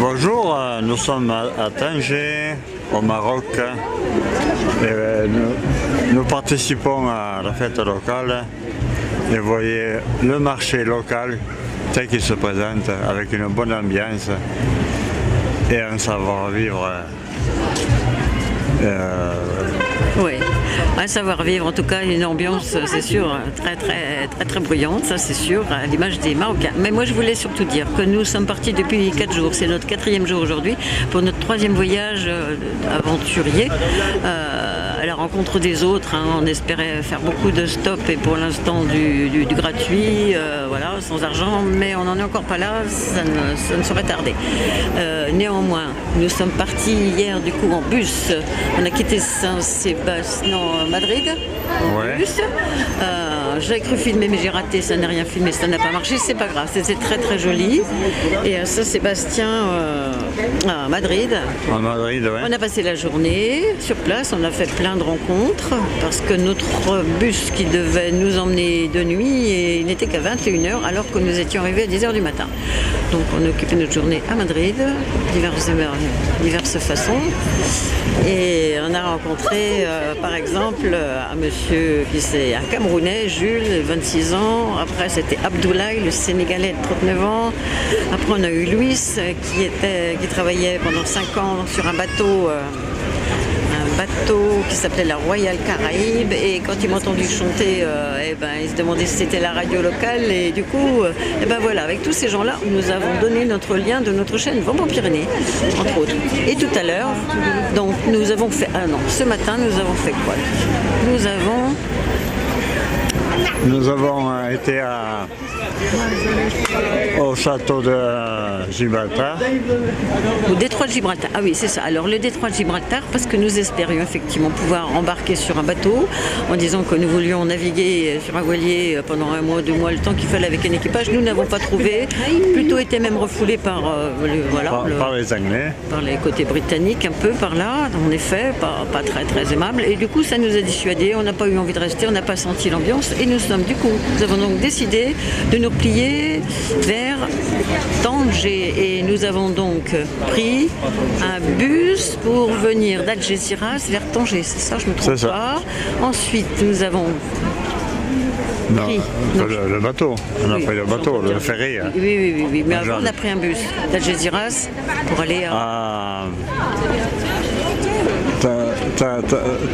Bonjour, nous sommes à Tanger, au Maroc. Et nous participons à la fête locale et vous voyez le marché local tel qu'il se présente avec une bonne ambiance et un savoir-vivre. Oui, un savoir-vivre, en tout cas une ambiance, c'est sûr, très bruyante, ça c'est sûr, à l'image des Marocains. Mais moi je voulais surtout dire que nous sommes partis depuis 4 jours, c'est notre 4e jour aujourd'hui, pour notre 3e voyage aventurier, à la rencontre des autres. On espérait faire beaucoup de stops et pour l'instant du gratuit, voilà, sans argent, mais on n'en est encore pas là, ça ne saurait tarder. Néanmoins, nous sommes partis hier du coup en bus, on a quitté Madrid en bus. J'avais cru filmer mais j'ai raté, ça n'a rien filmé, ça n'a pas marché, c'est pas grave, c'était très joli. Et à Saint-Sébastien à Madrid. En Madrid, ouais. On a passé la journée sur place, on a fait plein de rencontres parce que notre bus qui devait nous emmener de nuit, et il n'était qu'à 21h alors que nous étions arrivés à 10h du matin. Donc on a occupé notre journée à Madrid, diverses façons. Et on a rencontré par exemple un monsieur qui c'est un Camerounais, Jules, 26 ans. Après c'était Abdoulaye, le Sénégalais de 39 ans. Après on a eu Louis qui travaillait pendant 5 ans sur un bateau qui s'appelait la Royal Caraïbe, et quand il m'a entendu chanter, il se demandait si c'était la radio locale, et du coup, voilà, avec tous ces gens-là, nous avons donné notre lien de notre chaîne Vendée-Pyrénées, entre autres. Et tout à l'heure, donc nous avons fait, ce matin, nous avons fait quoi? Nous avons été au château de Gibraltar. Au détroit de Gibraltar, ah oui c'est ça. Alors le détroit de Gibraltar, parce que nous espérions effectivement pouvoir embarquer sur un bateau, en disant que nous voulions naviguer sur un voilier pendant 1 mois, 2 mois, le temps qu'il fallait avec un équipage. Nous n'avons pas trouvé, plutôt été même refoulés par les Anglais. Par les côtés britanniques, un peu par là, en effet, pas très aimable. Et du coup ça nous a dissuadés, on n'a pas eu envie de rester, on n'a pas senti l'ambiance, et nous avons donc décidé de nous plier vers Tanger, et nous avons donc pris un bus pour venir d'Algeciras vers Tanger, c'est ça, je me trompe pas. Ensuite nous avons pris le bateau, on a pris le bateau, le ferry. Oui, mais avant on a pris un bus d'Algeciras pour aller à...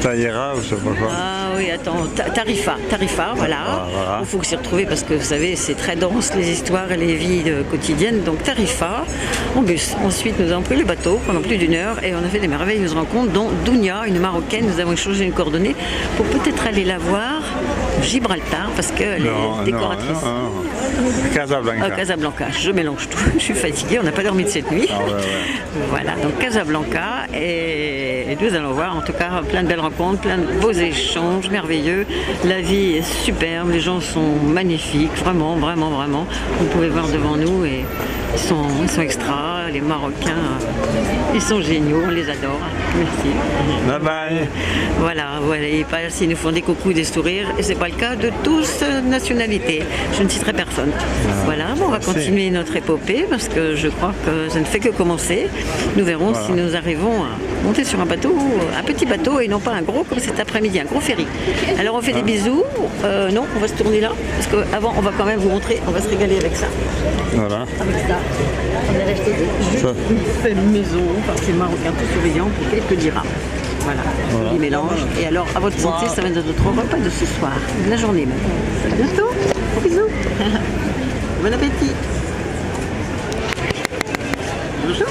Taïra ou je sais pas quoi. Ah oui, attends, Tarifa, voilà. Il faut s'y retrouver parce que vous savez, c'est très dense les histoires et les vies quotidiennes. Donc Tarifa, en bus. Ensuite, nous avons pris le bateau pendant plus d'1 heure et on a fait des merveilleuses rencontres, dont Dounia, une Marocaine. Nous avons échangé une coordonnée pour peut-être aller la voir Gibraltar parce qu'elle est décoratrice. Casablanca, je mélange tout. Je suis fatiguée, on n'a pas dormi de cette nuit. Voilà, donc Casablanca, et nous allons voir en tout cas plein de belles rencontres, plein de beaux échanges merveilleux. La vie est superbe, les gens sont magnifiques, vraiment. Vous pouvez voir devant nous et ils sont extra, les Marocains, ils sont géniaux, on les adore. Merci. Bye bye. Voilà, ils nous font des coucous, des sourires, et c'est pas le cas de tous nationalités. Je ne citerai personne. Voilà, on va continuer notre épopée parce que je crois que ça ne fait que commencer. Nous verrons si nous arrivons à monter sur un bateau, un petit bateau et non pas un gros comme cet après-midi, un gros ferry. Alors on fait des bisous. Non, on va se tourner là parce qu'avant on va quand même vous montrer, on va se régaler avec ça. Voilà. Avec ça. On a acheté une maison par ces Marocains tout souriants pour quelques dirhams. Voilà. Joli mélange. Et alors, à votre santé, ça va être notre repas de ce soir, de la journée même. À bientôt. Bisous. Bon appétit. Bonjour.